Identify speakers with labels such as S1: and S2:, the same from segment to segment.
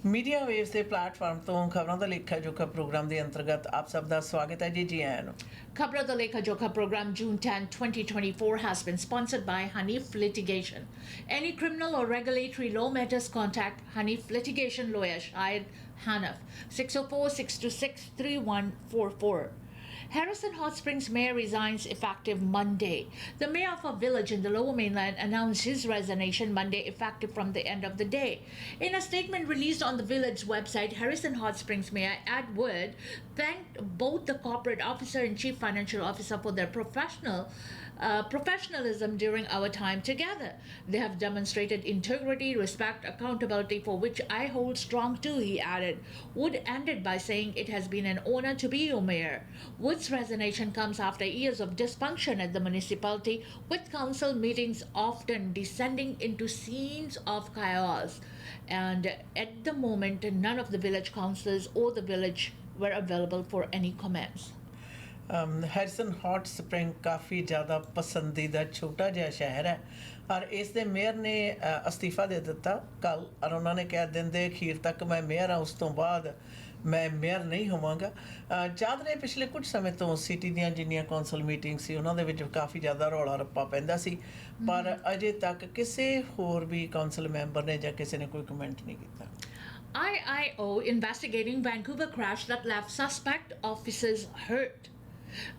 S1: Media waves के platform तो खबरों का लेखा जोखा प्रोग्राम के अंतर्गत आप सब का स्वागत है जी आयां नूं।
S2: Khabran Da Lekha Jokha program June 10, 2024 has been sponsored by Hanif Litigation. Any criminal or regulatory law matters, contact Hanif Litigation lawyer Shahid Hanif 604-626-3144. Harrison Hot Springs mayor resigns effective Monday. The mayor of a village in the Lower Mainland announced his resignation Monday, effective from the end of the day. In a statement released on the village website, Harrison Hot Springs Mayor Ed Wood thanked both the corporate officer and chief financial officer for their professionalism during our time together. They have demonstrated integrity, respect, accountability, for which I hold strong to, he added. Wood ended by saying, "It has been an honor to be your mayor." Wood's resignation comes after years of dysfunction at the municipality, with council meetings often descending into scenes of chaos. And at the moment, none of the village councillors or the village were available for any comments.
S1: Harrison hot spring काफ़ी ज़्यादा पसंदीदा छोटा जिहा शहर है और इस दे mayor ने अस्तीफ़ा दे दिता कल और उन्होंने कहा दिन दे अखीर तक मैं मेयर हाँ, उस तो बाद मैं मेयर नहीं होवांगा। याद रहे पिछले कुछ समय तो सिटी ਦੀਆਂ ਜਿੰਨੀਆਂ ਕੌਂਸਲ ਮੀਟਿੰਗ ਸੀ ਉਹਨਾਂ ਦੇ ਵਿੱਚ ਕਾਫੀ ਜ਼ਿਆਦਾ ਰੌਲਾ ਰੱਪਾ ਪੈਂਦਾ ਸੀ, ਪਰ ਅਜੇ ਤੱਕ ਕਿਸੇ ਹੋਰ ਵੀ ਕੌਂਸਲ ਮੈਂਬਰ ਨੇ ਜਾਂ ਕਿਸੇ ਨੇ ਕੋਈ ਕਮੈਂਟ ਨਹੀਂ ਕੀਤਾ।
S2: IIO investigating Vancouver crash that left suspect officers hurt.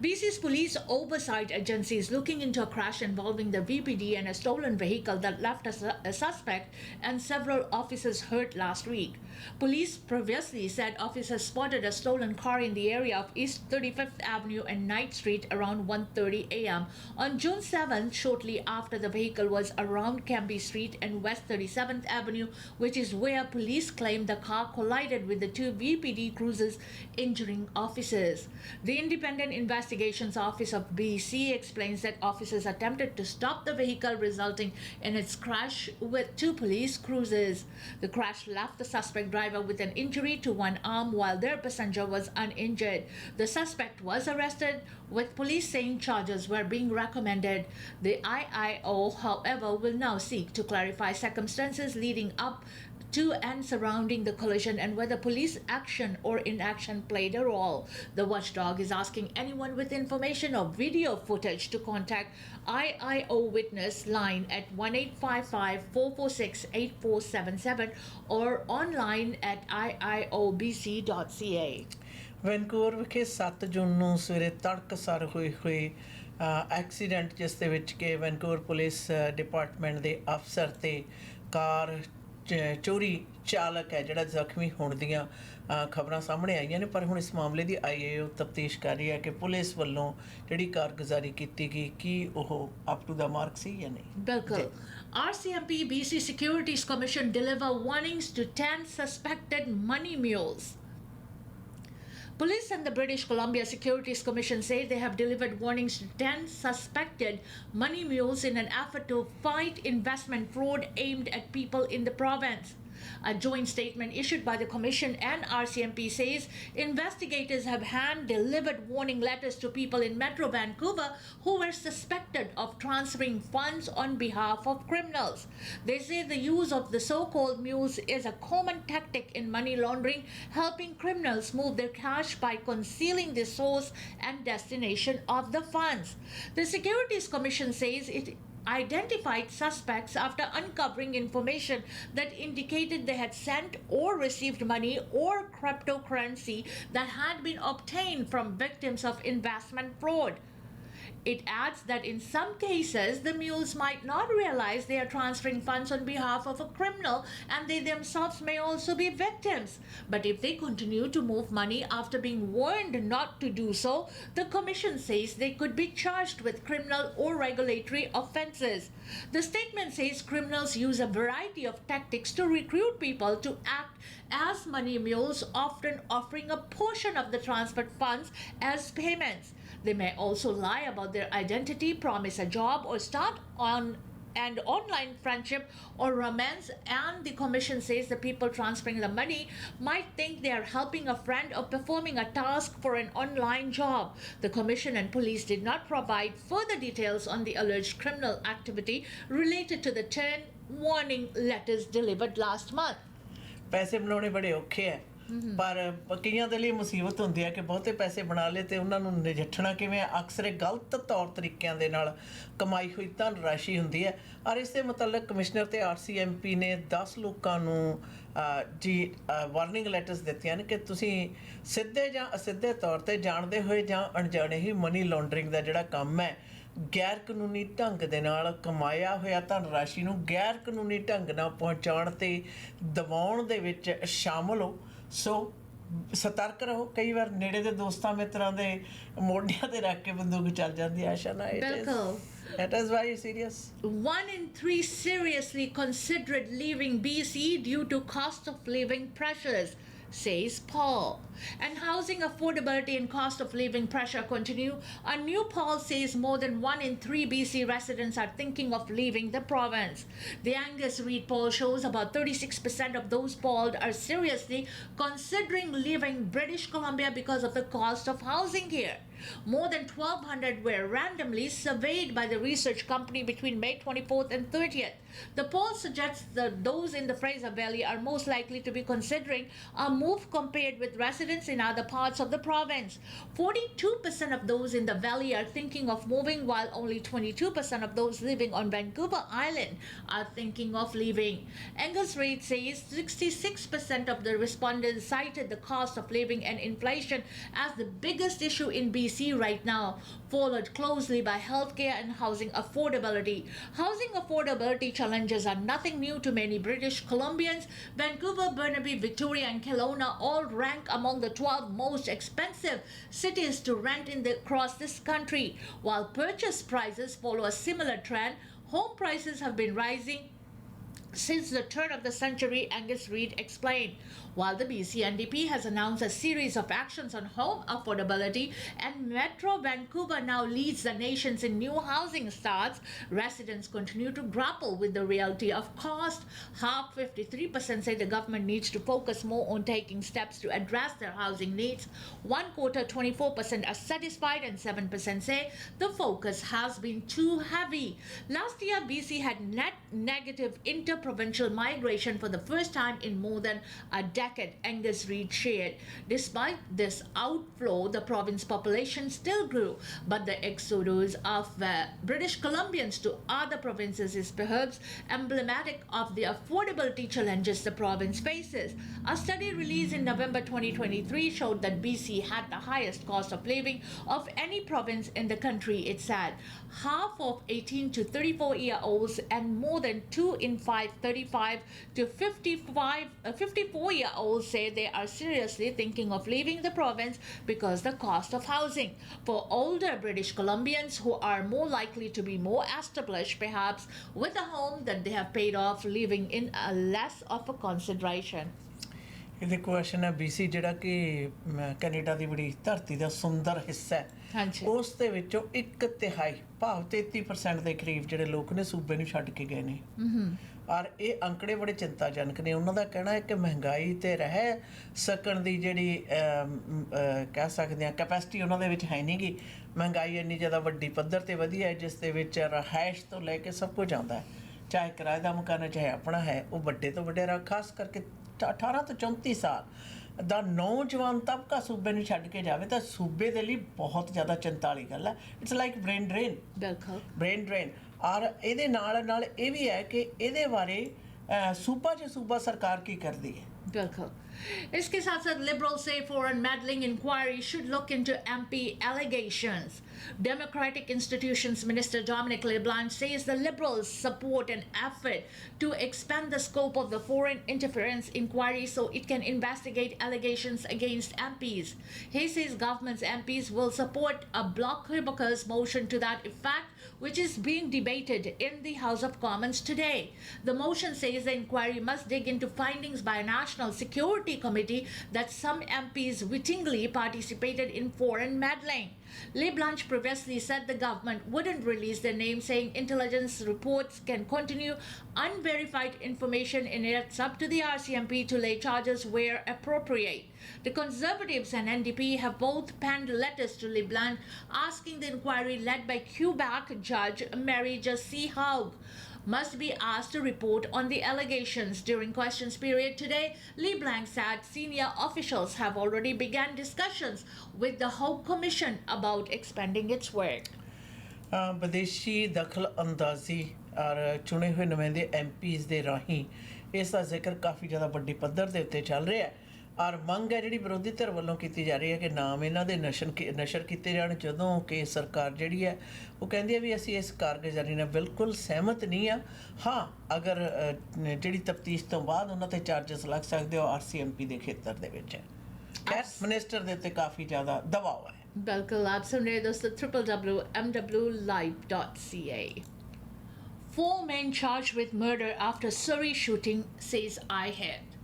S2: BC's police oversight agency is looking into a crash involving the VPD and a stolen vehicle that left a suspect and several officers hurt last week. Police previously said officers spotted a stolen car in the area of East 35th Avenue and Knight Street around 1:30 a.m. on June 7th, shortly after the vehicle was around Cambie Street and West 37th Avenue, which is where police claim the car collided with the two VPD cruisers, injuring officers. The Independent Investigations Office of BC explains that officers attempted to stop the vehicle, resulting in its crash with two police cruisers. The crash left the suspect driver with an injury to one arm while their passenger was uninjured. The suspect was arrested, with police saying charges were being recommended. The IIO, however, will now seek to clarify circumstances leading up to and surrounding the collision and whether police action or inaction played a role. The watchdog is asking anyone with information or video footage to contact IIO witness line at 1-855-446-8477 or online at iiobc.ca.
S1: Vancouver ਵਿਖੇ 7 ਜੂਨ ਨੂੰ ਸਵੇਰੇ ਤੜਕਸਾਰ ਹੋਏ accident ਜਿਸ ਦੇ ਵਿੱਚ ਕਿ Vancouver police department ਦੇ ਅਫਸਰ ਤੇ ਕਾਰ ਚੋਰੀ ਚਾਲਕ ਹੈ ਜਿਹੜਾ ਜ਼ਖਮੀ ਹੋਣ ਦੀਆਂ ਖਬਰਾਂ ਸਾਹਮਣੇ ਆਈਆਂ ਨੇ, ਪਰ ਹੁਣ ਇਸ ਮਾਮਲੇ ਦੀ IIO ਤਫਤੀਸ਼ ਕਰ ਰਹੀ ਹੈ ਕਿ ਪੁਲਿਸ ਵੱਲੋਂ ਜਿਹੜੀ ਕਾਰਗੁਜ਼ਾਰੀ ਕੀਤੀ ਗਈ ਕੀ ਉਹ ਅਪ ਟੂ ਦਾ ਮਾਰਕ ਸੀ ਜਾਂ ਨਹੀਂ।
S2: ਬਿਲਕੁਲ। RCMP BC Securities Commission deliver warnings to 10 suspected money mules. Police and the British Columbia Securities Commission say they have delivered warnings to 10 suspected money mules in an effort to fight investment fraud aimed at people in the province. A joint statement issued by the Commission and RCMP says investigators have hand-delivered warning letters to people in Metro Vancouver who were suspected of transferring funds on behalf of criminals. They say the use of the so-called mules is a common tactic in money laundering, helping criminals move their cash by concealing the source and destination of the funds. The Securities Commission says it identified suspects after uncovering information that indicated they had sent or received money or cryptocurrency that had been obtained from victims of investment fraud. It adds that in some cases, the mules might not realize they are transferring funds on behalf of a criminal and they themselves may also be victims. But if they continue to move money after being warned not to do so, the Commission says they could be charged with criminal or regulatory offenses. The statement says criminals use a variety of tactics to recruit people to act as money mules, often offering a portion of the transferred funds as payments. They may also lie about their identity, promise a job, or start on and online friendship or romance, and the Commission says the people transferring the money might think they are helping a friend or performing a task for an online job. The Commission and police did not provide further details on the alleged criminal activity related to the 10 warning letters delivered last month.
S1: ਪੈਸੇ ਬਣਾਉਣੇ ਬੜੇ ਔਖੇ ਹੈ ਪਰ ਕਈਆਂ ਦੇ ਲਈ ਮੁਸੀਬਤ ਹੁੰਦੀ ਹੈ ਕਿ ਬਹੁਤੇ ਪੈਸੇ ਬਣਾ ਲਏ ਤੇ ਉਹਨਾਂ ਨੂੰ ਨਜਿੱਠਣਾ ਕਿਵੇਂ ਹੈ। ਅਕਸਰ ਇਹ ਗਲਤ ਤੌਰ ਤਰੀਕਿਆਂ ਦੇ ਨਾਲ ਕਮਾਈ ਹੋਈ ਧਨ ਰਾਸ਼ੀ ਹੁੰਦੀ ਹੈ। ਔਰ ਇਸ ਦੇ ਮੁਤਲਕ ਕਮਿਸ਼ਨਰ ਤੇ ਆਰਸੀਐਮਪੀ ਨੇ 10 ਲੋਕਾਂ ਨੂੰ ਵਾਰਨਿੰਗ ਲੈਟਰਸ ਦਿੱਤੀਆਂ ਨੇ ਕਿ ਤੁਸੀਂ ਸਿੱਧੇ ਜਾਂ ਅਸਿੱਧੇ ਤੌਰ ਤੇ ਜਾਣਦੇ ਹੋਏ ਜਾਂ ਅਣਜਾਣੇ ਹੀ ਮਨੀ ਲਾਂਡਰਿੰਗ ਦਾ ਜਿਹੜਾ ਕੰਮ ਹੈ, ਗੈਰ ਕਾਨੂੰਨੀ ਢੰਗ ਦੇ ਨਾਲ ਕਮਾਇਆ ਹੋਇਆ ਧਨ ਰਾਸ਼ੀ ਨੂੰ ਗੈਰ ਕਾਨੂੰਨੀ ਢੰਗ ਨਾਲ ਪਹੁੰਚਾਉਣ ਤੇ ਦਬਾਉਣ ਦੇ ਵਿੱਚ ਸ਼ਾਮਲ ਹੋ। ਸੋ ਸਤਰਕ ਰਹੋ। ਕਈ ਵਾਰ ਨੇੜੇ ਦੇ ਦੋਸਤਾਂ ਮਿੱਤਰਾਂ ਦੇ ਮੋਢਿਆਂ ਤੇ ਰੱਖ ਕੇ ਬੰਦੂਕ ਚੱਲ ਜਾਂਦੀ ਹੈ। ਆਸ਼ਾ ਨਾ it is very serious.
S2: 1 in 3 seriously considered leaving BC due to cost of living pressures, says Paul. And housing affordability and cost of living pressure continue. A new poll says more than 1 in 3 BC residents are thinking of leaving the province. The Angus Reid poll shows about 36% of those polled are seriously considering leaving British Columbia because of the cost of housing here. More than 1,200 were randomly surveyed by the research company between May 24th and 30th. The poll suggests that those in the Fraser Valley are most likely to be considering a move compared with residents in other parts of the province. 42% of those in the valley are thinking of moving, while only 22% of those living on Vancouver Island are thinking of leaving. Angus Reid says 66% of the respondents cited the cost of living and inflation as the biggest issue in BC right now, followed closely by healthcare and housing affordability. Housing affordability challenges are nothing new to many British Columbians. Vancouver, Burnaby, Victoria and Kelowna all rank among the 12 most expensive cities to rent across this country. While purchase prices follow a similar trend, home prices have been rising since the turn of the century, Angus Reid explained. While the BC NDP has announced a series of actions on home affordability and Metro Vancouver now leads the nations in new housing starts, residents continue to grapple with the reality of cost. Half, 53%, say the government needs to focus more on taking steps to address their housing needs. One quarter, 24%, are satisfied and 7% say the focus has been too heavy. Last year, BC had net negative interprovincial migration for the first time in more than a decade, Angus Reid shared. Despite this outflow, the province population still grew, but the exodus of British Columbians to other provinces is perhaps emblematic of the affordability challenges the province faces. A study released in November 2023 showed that BC had the highest cost of living of any province in the country, it said. Half of 18 to 34-year-olds and more than 2 in 5 35 to 54-year-olds say they are seriously thinking of leaving the province because the cost of housing. For older British Columbians who are more likely to be more established, perhaps with a home that they have paid off, living in a less of a consideration.
S1: ਇਹਦੇ question ਹੈ BC ਜਿਹੜਾ ਕਿ Canada ਦੀ ਬੜੀ ਧਰਤੀ ਦਾ ਸੁੰਦਰ ਹਿੱਸਾ ਹੈ, ਉਸ ਦੇ ਵਿੱਚੋਂ 1/3 ਭਾਵ 33% ਦੇ ਕਰੀਬ ਜਿਹੜੇ ਲੋਕ ਨੇ ਸੂਬੇ ਨੂੰ ਛੱਡ ਕੇ ਗਏ ਨੇ। ਔਰ ਇਹ ਅੰਕੜੇ ਬੜੇ ਚਿੰਤਾਜਨਕ ਨੇ। ਉਹਨਾਂ ਦਾ ਕਹਿਣਾ ਹੈ ਕਿ ਮਹਿੰਗਾਈ ਤੇ ਰਹਿ ਸਕਣ ਦੀ ਜਿਹੜੀ ਕਹਿ ਸਕਦੇ ਹਾਂ ਕੈਪੈਸਿਟੀ ਉਹਨਾਂ ਦੇ ਵਿੱਚ ਹੈ ਨਹੀਂ ਗੀ। ਮਹਿੰਗਾਈ ਇੰਨੀ ਜ਼ਿਆਦਾ ਵੱਡੀ ਪੱਧਰ ਤੇ ਵਧੀ ਹੈ ਜਿਸ ਦੇ ਵਿੱਚ ਰਿਹਾਇਸ਼ ਤੋਂ ਲੈ ਕੇ ਸਭ ਕੁਝ ਆਉਂਦਾ ਹੈ, ਚਾਹੇ ਕਿਰਾਏ ਦਾ ਮਕਾਨ ਹੈ ਚਾਹੇ ਆਪਣਾ ਹੈ। ਉਹ ਵੱਡੇ ਤੋਂ ਵਡੇਰਾ ਖਾਸ ਕਰਕੇ 18 ਤੋਂ 34 ਸਾਲ ਦਾ ਨੌਜਵਾਨ ਤਬਕਾ ਸੂਬੇ ਨੂੰ ਛੱਡ ਕੇ ਜਾਵੇ ਤਾਂ ਸੂਬੇ ਦੇ ਲਈ ਬਹੁਤ ਜ਼ਿਆਦਾ ਚਿੰਤਾ ਵਾਲੀ ਗੱਲ ਹੈ। It's like brain drain. ਔਰ ਇਹਦੇ ਨਾਲ ਇਹ ਵੀ ਹੈ ਕਿ ਇਹਦੇ ਬਾਰੇ सूबा सरकार की कर दी है।
S2: बिल्कुल। इसके साथ साथ liberals say foreign meddling inquiry should look into MP allegations. Democratic Institutions Minister Dominic LeBlanc says the Liberals support an effort to expand the scope of the foreign interference inquiry so it can investigate allegations against MPs. He says government's MPs will support a bloc caucus motion to that effect, which is being debated in the House of Commons today. The motion says the inquiry must dig into findings by a National Security Committee that some MPs wittingly participated in foreign meddling. LeBlanc previously said the government wouldn't release their name, saying intelligence reports can continue unverified information and it's up to the RCMP to lay charges where appropriate. The Conservatives and NDP have both penned letters to LeBlanc asking the inquiry led by Quebec Judge Mary Jessie Haug. must be asked to report on the allegations. During questions period today, Lee Blank said senior officials have already begun discussions with the Home Commission about expanding its work.
S1: ਵਿਦੇਸ਼ੀ ਦਖਲ ਅੰਦਾਜ਼ੀ ਔਰ ਚੁਣੇ ਹੋਏ ਨੁਮਾਇੰਦੇ MPs ਦੇ ਰਾਹੀਂ ਇਸ ਦਾ ਜ਼ਿਕਰ ਕਾਫੀ ਜ਼ਿਆਦਾ ਵੱਡੀ ਪੱਧਰ ਦੇ ਉੱਤੇ ਚੱਲ ਰਿਹਾ ਹੈ ਔਰ ਮੰਗ ਹੈ ਜਿਹੜੀ ਵਿਰੋਧੀ ਧਿਰ ਵੱਲੋਂ ਕੀਤੀ ਜਾ ਰਹੀ ਹੈ ਕਿ ਨਾਮ ਇਹਨਾਂ ਦੇ ਨਸ਼ਰ ਕੀਤੇ ਜਾਣ, ਜਦੋਂ ਕਿ ਸਰਕਾਰ ਜਿਹੜੀ ਹੈ ਉਹ ਕਹਿੰਦੀ ਹੈ ਵੀ ਅਸੀਂ ਇਸ ਕਾਰਗੁਜ਼ਾਰੀ ਨਾਲ ਬਿਲਕੁਲ ਸਹਿਮਤ ਨਹੀਂ ਆ। ਹਾਂ, ਅਗਰ ਜਿਹੜੀ ਤਫਤੀਸ਼ ਤੋਂ ਬਾਅਦ ਉਹਨਾਂ 'ਤੇ ਚਾਰਜਸ ਲੱਗ ਸਕਦੇ ਹੋ RCMP ਦੇ ਖੇਤਰ ਦੇ ਵਿੱਚ ਹੈ। ਖੈਰ ਮਿਨਿਸਟਰ ਦੇ ਉੱਤੇ ਕਾਫੀ ਜ਼ਿਆਦਾ ਦਬਾਅ ਹੈ।
S2: बिल्कुल आप सुन रहे दोस्तों www.mwlive.ca. 4 men charged with murder after Surrey shooting, says IHED.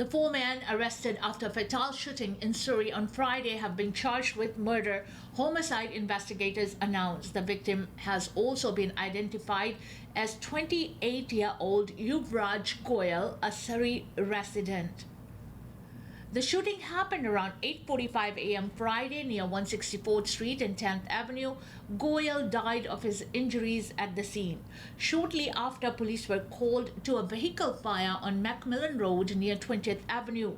S2: The 4 men arrested after a fatal shooting in Surrey on Friday have been charged with murder, homicide investigators announced. The victim has also been identified as 28-year-old Yuvraj Goyal, a Surrey resident. The shooting happened around 8:45 a.m. Friday near 164th Street and 10th Avenue. Goyal died of his injuries at the scene. Shortly after, police were called to a vehicle fire on Macmillan Road near 20th Avenue.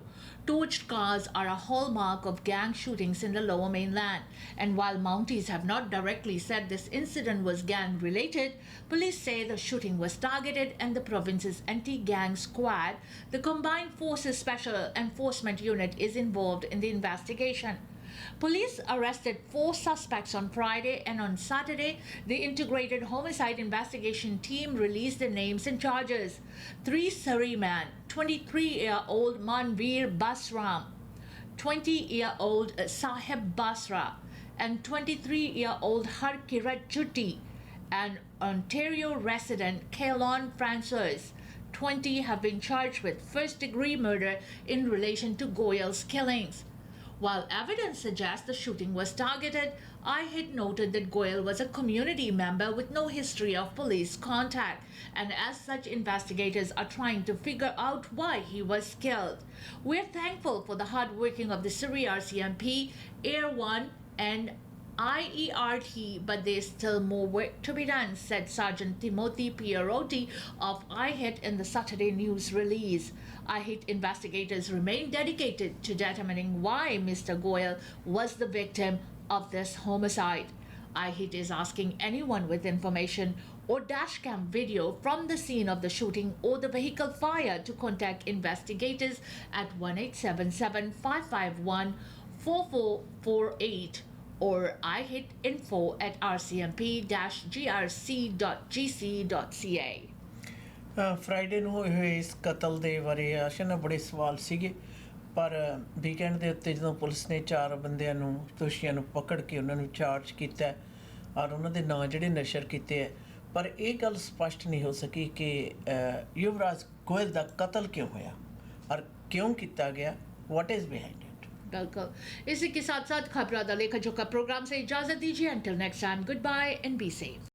S2: Torched cars are a hallmark of gang shootings in the Lower Mainland. And while Mounties have not directly said this incident was gang-related, police say the shooting was targeted and the province's anti-gang squad, the Combined Forces Special Enforcement Unit, is involved in the investigation. Police arrested 4 suspects on Friday, and on Saturday, the Integrated Homicide Investigation Team released their names and charges. 3 Surrey men, 23-year-old Manveer Basram, 20-year-old Sahib Basra, and 23-year-old Harkirat Chutti, and Ontario resident Kaylon Francois, 20, have been charged with first-degree murder in relation to Goyal's killings. While evidence suggests the shooting was targeted, IHID noted that Goyal was a community member with no history of police contact, and as such, investigators are trying to figure out why he was killed. We're thankful for the hard working of the Surrey RCMP, Air 1, and IERT, but there's still more work to be done, said Sergeant Timothy Pierotti of IHIT in the Saturday news release. IHIT investigators remain dedicated to determining why Mr. Goyal was the victim of this homicide. IHIT is asking anyone with information or dashcam video from the scene of the shooting or the vehicle fire to contact investigators at 1-877-551-4448 or ihit@rcmp-grc.gc.ca.
S1: Friday ਨੂੰ ਹੋਏ ਇਸ ਕਤਲ ਦੇ ਬਾਰੇ ਆਸ਼ਾ ਨਾਲ ਬੜੇ ਸਵਾਲ ਸੀਗੇ, ਪਰ ਵੀਕਐਂਡ ਦੇ ਉੱਤੇ ਜਦੋਂ ਪੁਲਿਸ ਨੇ 4 ਬੰਦਿਆਂ ਨੂੰ, ਦੋਸ਼ੀਆਂ ਨੂੰ ਪਕੜ ਕੇ ਉਹਨਾਂ ਨੂੰ ਚਾਰਜ ਕੀਤਾ ਔਰ ਉਹਨਾਂ ਦੇ ਨਾਂ ਜਿਹੜੇ ਨਸ਼ਰ ਕੀਤੇ ਹੈ, ਪਰ ਇਹ ਗੱਲ ਸਪਸ਼ਟ ਨਹੀਂ ਹੋ ਸਕੀ ਕਿ ਯੁਵਰਾਜ ਗੋਇਲ ਦਾ ਕਤਲ ਕਿਉਂ ਹੋਇਆ ਔਰ ਕਿਉਂ ਕੀਤਾ ਗਿਆ, व्हाट इज़ बिहाइंड इट।
S2: बिल्कुल, इसी के साथ साथ खबरा दा लेखा जोखा प्रोग्राम से इजाजत दीजिए। Until next time, goodbye and be safe.